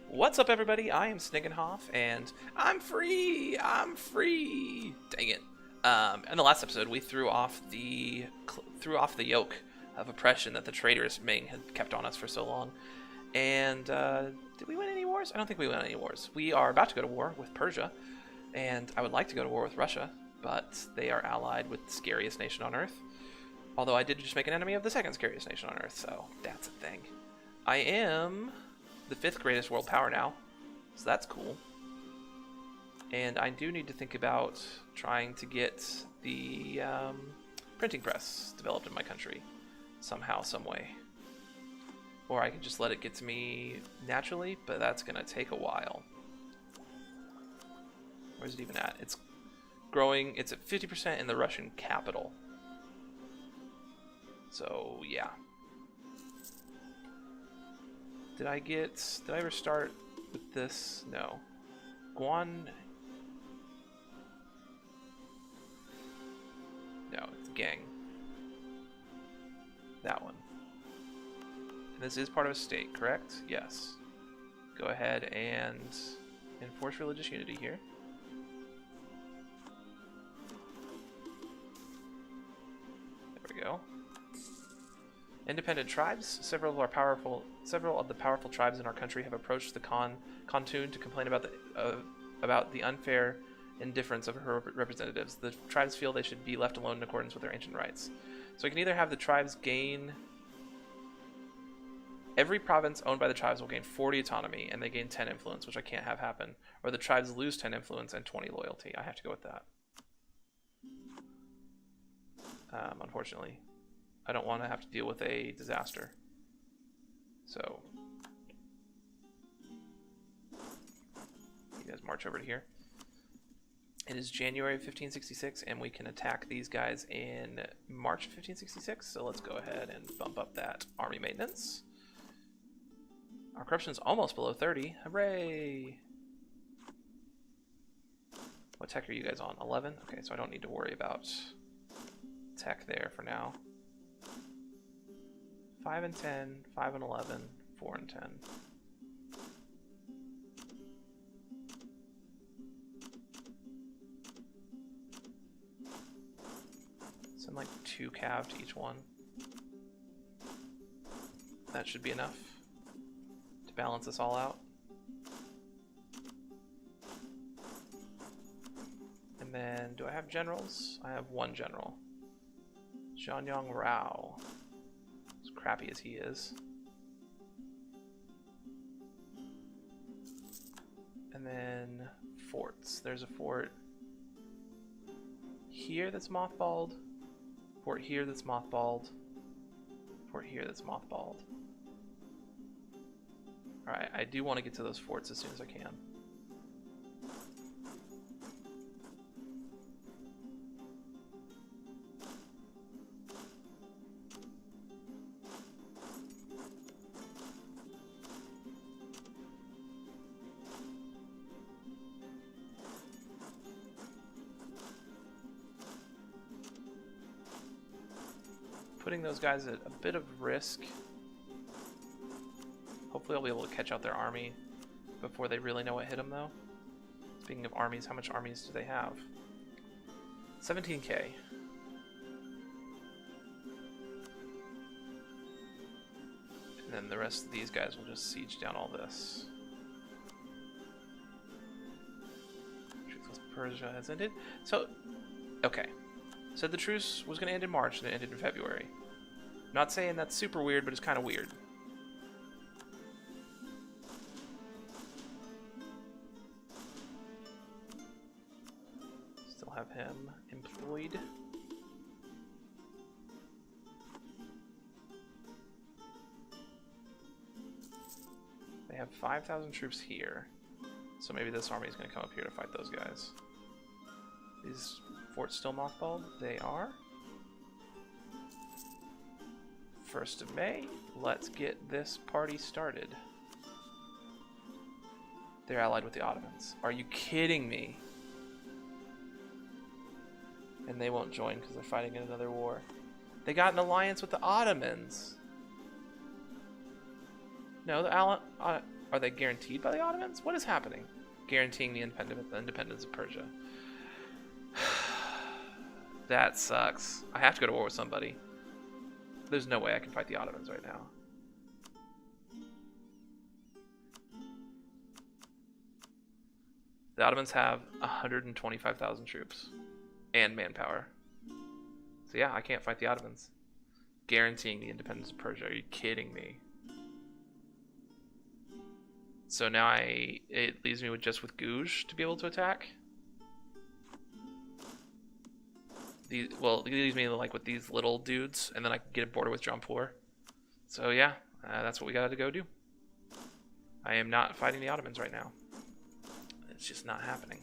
What's up, everybody? I am Sniggenhoff, and I'm free! I'm free! Dang it. In the last episode, we threw off the yoke of oppression that the traitorous Ming had kept on us for so long. And, did we win any wars? I don't think we won any wars. We are about to go to war with Persia, and I would like to go to war with Russia, but they are allied with the scariest nation on Earth. Although I did just make an enemy of the second scariest nation on Earth, so that's a thing. I am the 5th greatest world power now, so that's cool. And I do need to think about trying to get the printing press developed in my country somehow, some way. Or I can just let it get to me naturally, but that's gonna take a while. Where's it even at? It's growing, it's at 50% in the Russian capital. So yeah. Did I ever start with this? No. Guan. No, it's Gang. That one. And this is part of a state, correct? Yes. Go ahead and enforce religious unity here. There we go. Independent tribes. Several of the powerful tribes in our country have approached the Khantum to complain about the unfair indifference of her representatives. The tribes feel they should be left alone in accordance with their ancient rights. So we can either have the tribes gain... Every province owned by the tribes will gain 40 autonomy, and they gain 10 influence, which I can't have happen. Or the tribes lose 10 influence and 20 loyalty. I have to go with that. Unfortunately. I don't want to have to deal with a disaster. So, you guys march over to here. It is January of 1566, and we can attack these guys in March of 1566. So let's go ahead and bump up that army maintenance. Our corruption is almost below 30. Hooray! What tech are you guys on? 11? Okay, so I don't need to worry about tech there for now. 5 and 10, 5 and 11, 4 and 10. Send like 2 cav to each one. That should be enough to balance this all out. And then, do I have generals? I have 1 general. Zhanyang Rao. Crappy as he is. And then forts. There's a fort here that's mothballed. Fort here that's mothballed. Fort here that's mothballed. Alright, I do want to get to those forts as soon as I can. Putting those guys at a bit of risk. Hopefully I'll be able to catch out their army before they really know what hit them, though. Speaking of armies, how much armies do they have? 17k. And then the rest of these guys will just siege down all this. Truce with Persia has ended. So, okay. Said the truce was going to end in March, and it ended in February. Not saying that's super weird, but it's kind of weird. Still have him employed. They have 5,000 troops here. So maybe this army is going to come up here to fight those guys. These forts still mothballed? They are. 1st of May. Let's get this party started. They're allied with the Ottomans. Are you kidding me? And they won't join because they're fighting in another war. They got an alliance with the Ottomans. No, the Are they guaranteed by the Ottomans? What is happening? Guaranteeing the independence of Persia. That sucks. I have to go to war with somebody. There's no way I can fight the Ottomans right now. The Ottomans have 125,000 troops and manpower. So yeah, I can't fight the Ottomans. Guaranteeing the independence of Persia. Are you kidding me? So now it leaves me with just with Gouge to be able to attack. Well, it leaves me like with these little dudes, and then I can get a border with Jampur. So yeah, that's what we got to go do. I am not fighting the Ottomans right now. It's just not happening.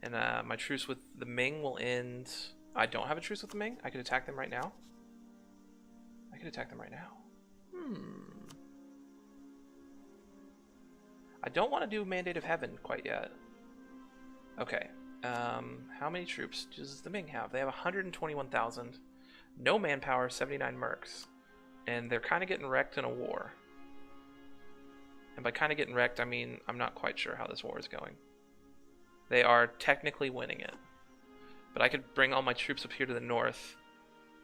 And my truce with the Ming will end. I don't have a truce with the Ming. I could attack them right now. I could attack them right now. I don't want to do Mandate of Heaven quite yet. Okay. How many troops does the Ming have? They have 121,000. No manpower, 79 mercs. And they're kind of getting wrecked in a war. And by kind of getting wrecked, I mean I'm not quite sure how this war is going. They are technically winning it. But I could bring all my troops up here to the north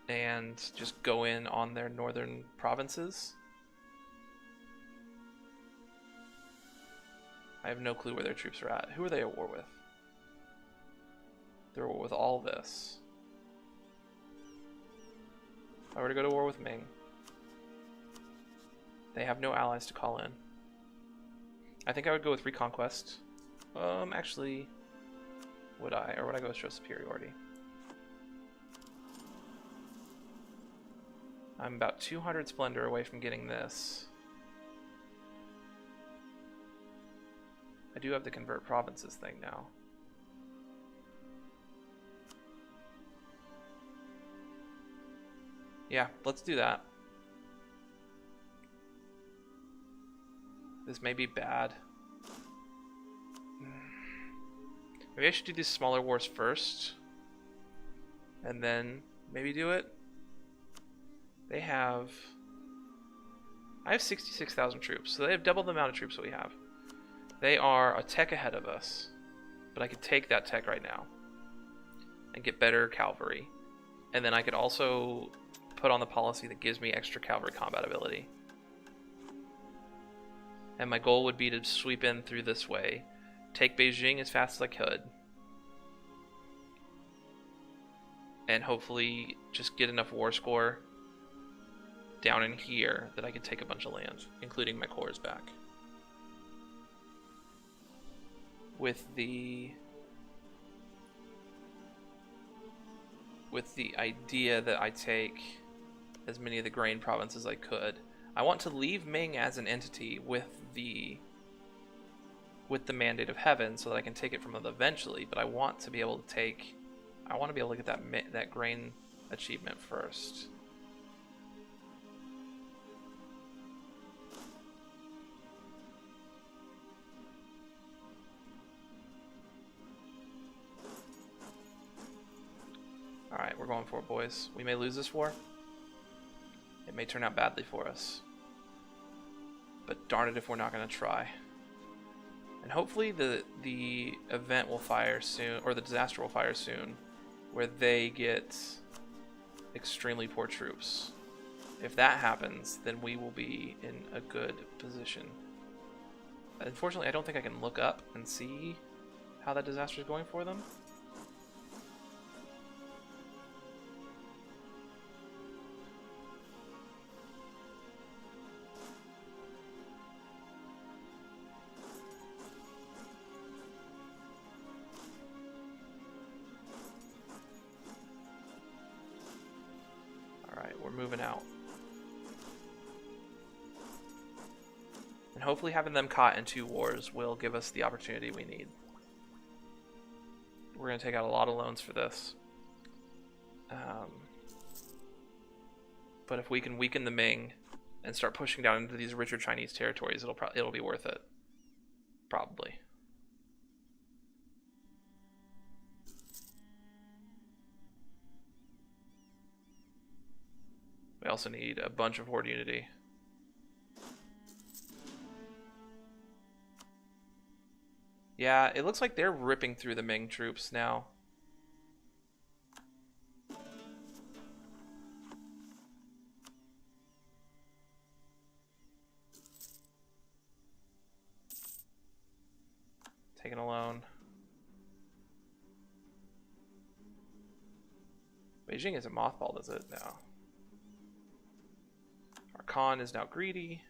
and just go in on their northern provinces. I have no clue where their troops are at. Who are they at war with? They're at war with all this. If I were to go to war with Ming, they have no allies to call in. I think I would go with Reconquest. Actually, would I? Or would I go with Show Superiority? I'm about 200 Splendor away from getting this. I do have the Convert Provinces thing now. Yeah, let's do that. This may be bad. Maybe I should do these smaller wars first. And then maybe do it. They have... I have 66,000 troops, so they have double the amount of troops that we have. They are a tech ahead of us. But I could take that tech right now. And get better cavalry. And then I could also put on the policy that gives me extra cavalry combat ability. And my goal would be to sweep in through this way. Take Beijing as fast as I could. And hopefully just get enough war score down in here that I could take a bunch of land, including my cores back. With the idea that I take as many of the grain provinces as I could. I want to leave Ming as an entity with the Mandate of Heaven so that I can take it from them eventually, but I want to be able to take... I want to be able to get that grain achievement first. Alright, we're going for it, boys. We may lose this war. It may turn out badly for us. But darn it if we're not going to try. And hopefully the event will fire soon, or the disaster will fire soon, where they get extremely poor troops. If that happens, then we will be in a good position. Unfortunately, I don't think I can look up and see how that disaster is going for them. Moving out. And hopefully having them caught in 2 wars will give us the opportunity we need. We're going to take out a lot of loans for this. But if we can weaken the Ming and start pushing down into these richer Chinese territories, it'll be worth it. Probably. also need a bunch of horde unity. Yeah, it looks like they're ripping through the Ming troops now. Taking a loan. Beijing isn't mothballed, is it? No. Our Khan is now greedy.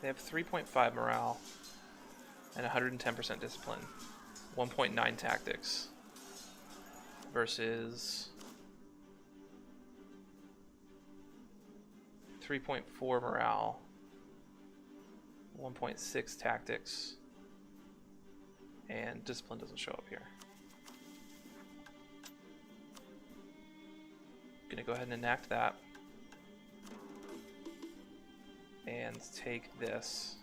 They have 3.5 morale and 110% discipline. 1.9 tactics versus 3.4 morale, 1.6 tactics, and discipline doesn't show up here. Gonna go ahead and enact that and take this.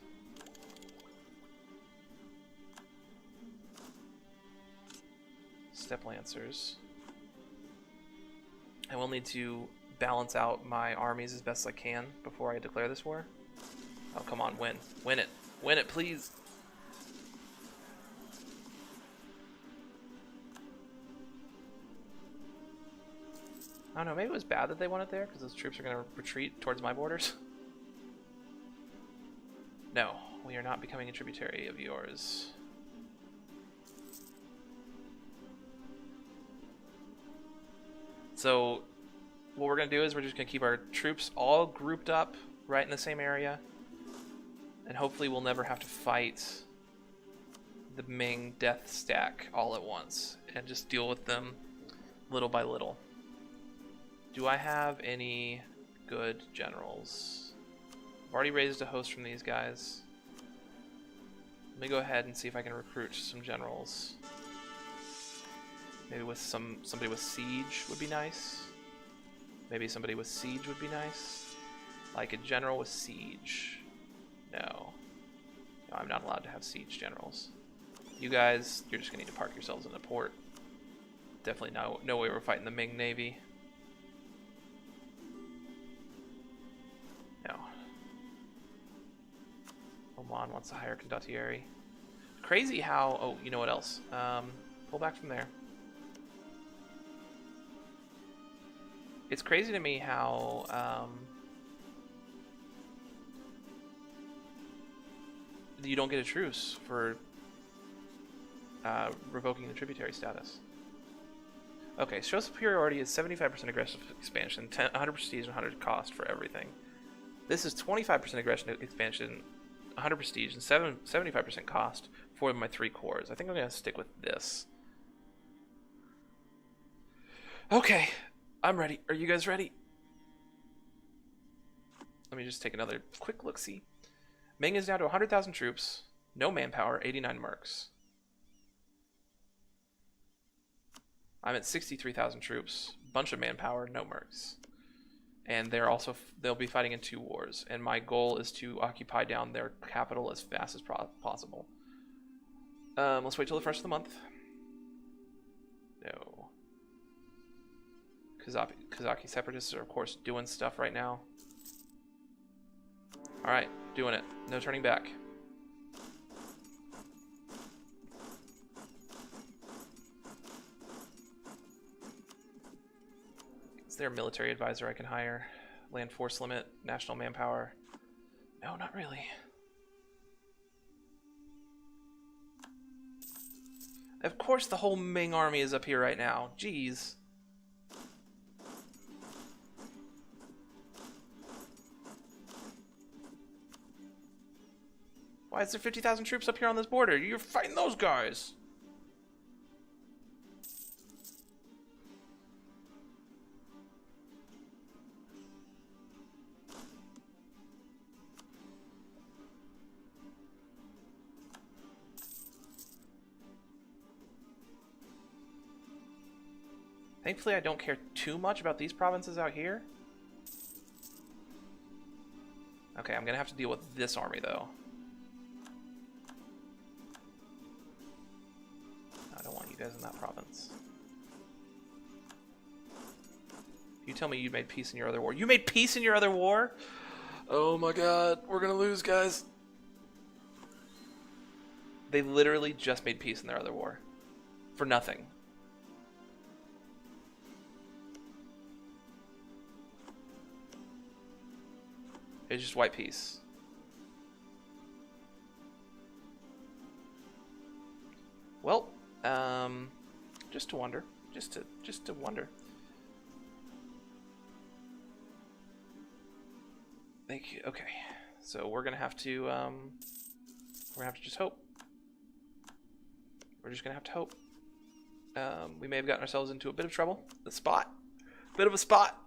Step Lancers. I will need to balance out my armies as best I can before I declare this war. Oh, come on, win. Win it. Win it, please. I don't know, maybe it was bad that they won it there, because those troops are going to retreat towards my borders. No, we are not becoming a tributary of yours. So what we're going to do is we're just going to keep our troops all grouped up right in the same area. And hopefully we'll never have to fight the Ming death stack all at once. And just deal with them little by little. Do I have any good generals? I've already raised a host from these guys. Let me go ahead and see if I can recruit some generals. Maybe with somebody with siege would be nice. Maybe somebody with siege would be nice. Like a general with siege. No. No, I'm not allowed to have siege generals. You guys, you're just gonna need to park yourselves in the port. Definitely no way we're fighting the Ming Navy. No. Oman wants to hire condottieri. Crazy how, oh, you know what else? Pull back from there. It's crazy to me how you don't get a truce for revoking the tributary status. Okay, show superiority is 75% aggressive expansion, 100 prestige and 100 cost for everything. This is 25% aggression expansion, 100 prestige and 75% cost for my 3 cores. I think I'm going to stick with this. Okay. I'm ready. Are you guys ready? Let me just take another quick look-see. Ming is down to 100,000 troops, no manpower, 89 mercs. I'm at 63,000 troops, bunch of manpower, no mercs. And they'll be fighting in 2 wars. And my goal is to occupy down their capital as fast as possible. Let's wait till the first of the month. No. Kazaki separatists are, of course, doing stuff right now. Alright, doing it. No turning back. Is there a military advisor I can hire? Land force limit, national manpower. No, not really. Of course the whole Ming army is up here right now. Jeez. Why is there 50,000 troops up here on this border? You're fighting those guys. Thankfully, I don't care too much about these provinces out here. Okay, I'm gonna have to deal with this army though. I don't want you guys in that province. You tell me you made peace in your other war. You made peace in your other war? Oh my god, we're gonna lose, guys. They literally just made peace in their other war. For nothing. It's just white peace. Well, just to wonder. Just to wonder. Thank you. Okay. So we're gonna have to just hope. We're just gonna have to hope. We may have gotten ourselves into a bit of trouble. A spot. Bit of a spot.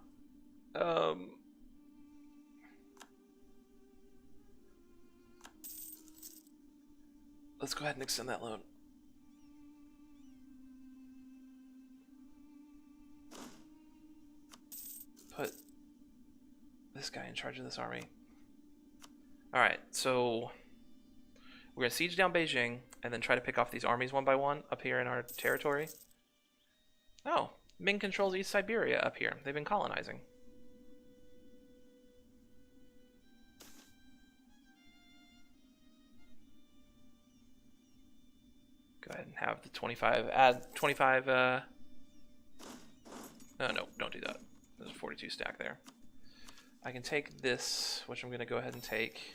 Let's go ahead and extend that loan. Put this guy in charge of this army. Alright, so we're going to siege down Beijing and then try to pick off these armies one by one up here in our territory. Oh, Ming controls East Siberia up here. They've been colonizing. Go ahead and have the 25, add 25, no, don't do that. There's a 42 stack there. I can take this, which I'm going to go ahead and take.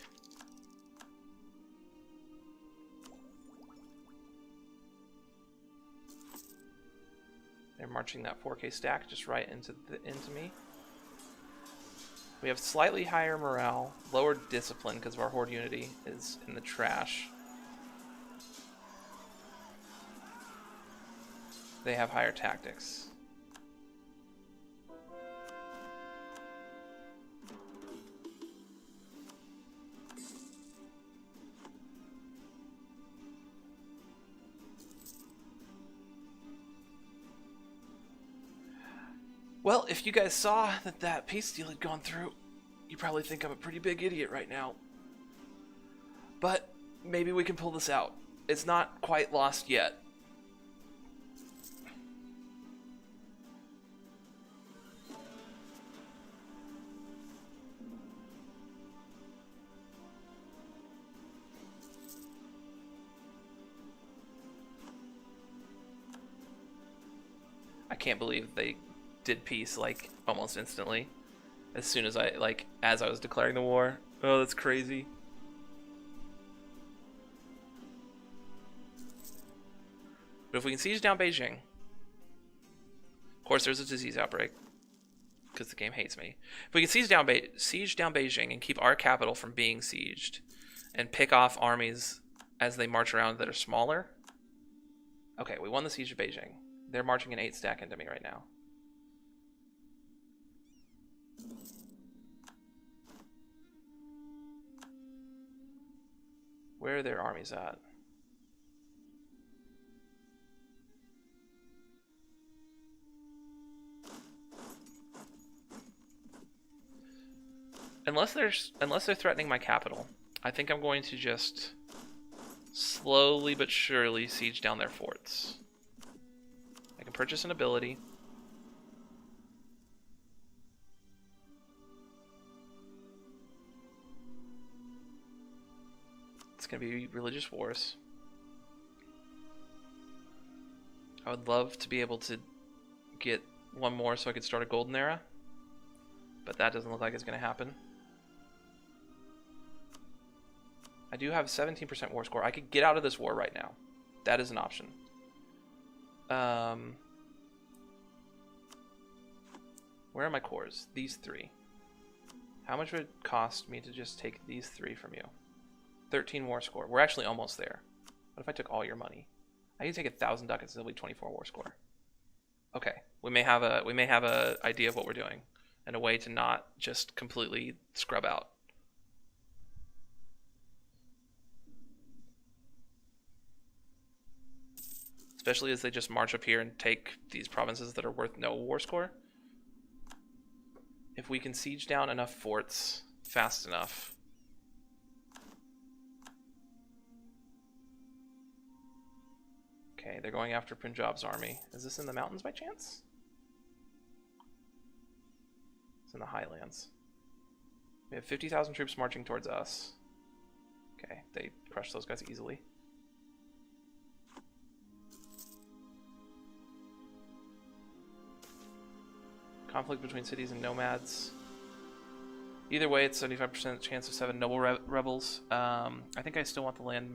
They're marching that 4K stack just right into me. We have slightly higher morale, lower discipline because of our horde unity is in the trash. They have higher tactics. Well, if you guys saw that peace deal had gone through, you probably think I'm a pretty big idiot right now. But maybe we can pull this out. It's not quite lost yet. I can't believe they did peace like almost instantly as soon as I was declaring the war. Oh, that's crazy. But if we can siege down Beijing, of course there's a disease outbreak because the game hates me. If we can siege down Beijing and keep our capital from being sieged and pick off armies as they march around that are smaller. Okay, we won the siege of Beijing. They're marching an 8 stack into me right now. Where are their armies at? Unless they're threatening my capital, I think I'm going to just slowly but surely siege down their forts. I can purchase an ability. It's going to be religious wars. I would love to be able to get one more so I could start a golden era, but that doesn't look like it's going to happen. I do have 17% war score. I could get out of this war right now. That is an option. Where are my cores? These 3. How much would it cost me to just take these 3 from you? 13 war score. We're actually almost there. What if I took all your money? I can take 1,000 ducats and it'll be 24 war score. Okay, we may have a idea of what we're doing and a way to not just completely scrub out. Especially as they just march up here and take these provinces that are worth no war score. If we can siege down enough forts fast enough, Okay, they're going after Punjab's army. Is this in the mountains by chance? It's in the highlands. We have 50,000 troops marching towards us. Okay, they crushed those guys easily. Conflict between cities and nomads. Either way, it's 75% chance of 7 noble rebels. I think I still want the land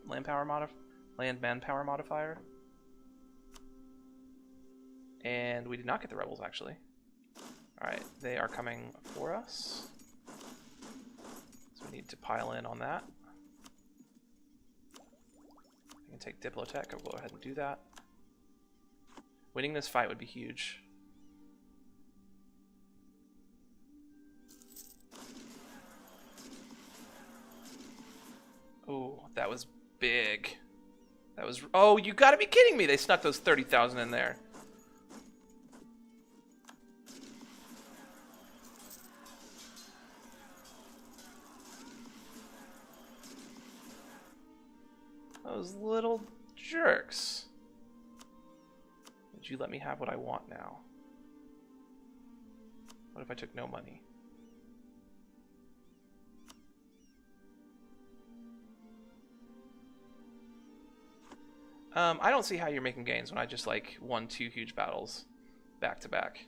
manpower modifier. And we did not get the rebels, actually. Alright, they are coming for us. So we need to pile in on that. I can take Diplotech, I'll go ahead and do that. Winning this fight would be huge. Oh, that was big. That was... Oh, you gotta be kidding me! They snuck those 30,000 in there. Those little jerks. Would you let me have what I want now? What if I took no money? I don't see how you're making gains when I just like won 2 huge battles back to back.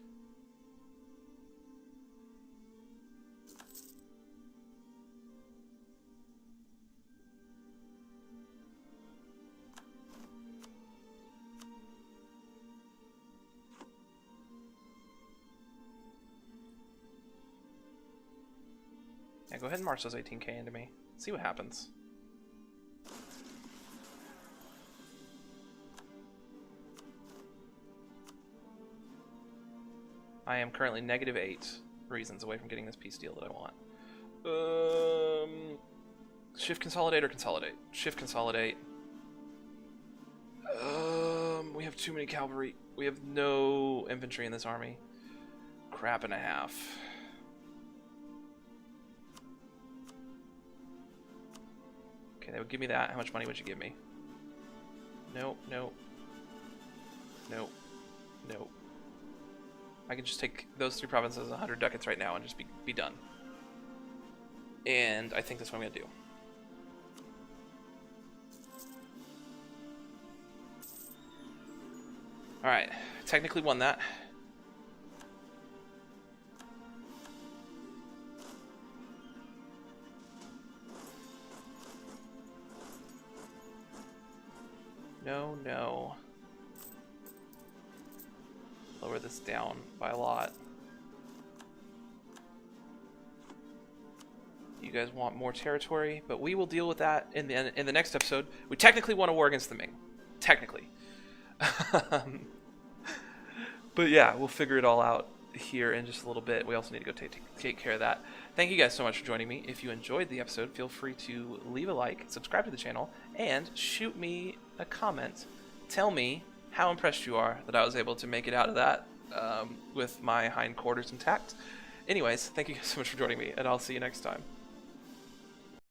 Yeah, go ahead and march those 18k into me. See what happens. I am currently -8 reasons away from getting this peace deal that I want. Shift consolidate or consolidate? Shift consolidate. We have too many cavalry. We have no infantry in this army. Crap and a half. Okay, they would give me that. How much money would you give me? Nope, nope. Nope. Nope. I can just take those 3 provinces, 100 ducats right now, and just be done. And I think that's what I'm going to do. Alright, technically won that. No, no. Lower this down by a lot. You guys want more territory, but we will deal with that in the next episode. We technically won a war against the Ming. Technically. But yeah, we'll figure it all out here in just a little bit. We also need to go take care of that. Thank you guys so much for joining me. If you enjoyed the episode, feel free to leave a like, subscribe to the channel, and shoot me a comment. Tell me how impressed you are that I was able to make it out of that with my hindquarters intact. Anyways, thank you guys so much for joining me, and I'll see you next time.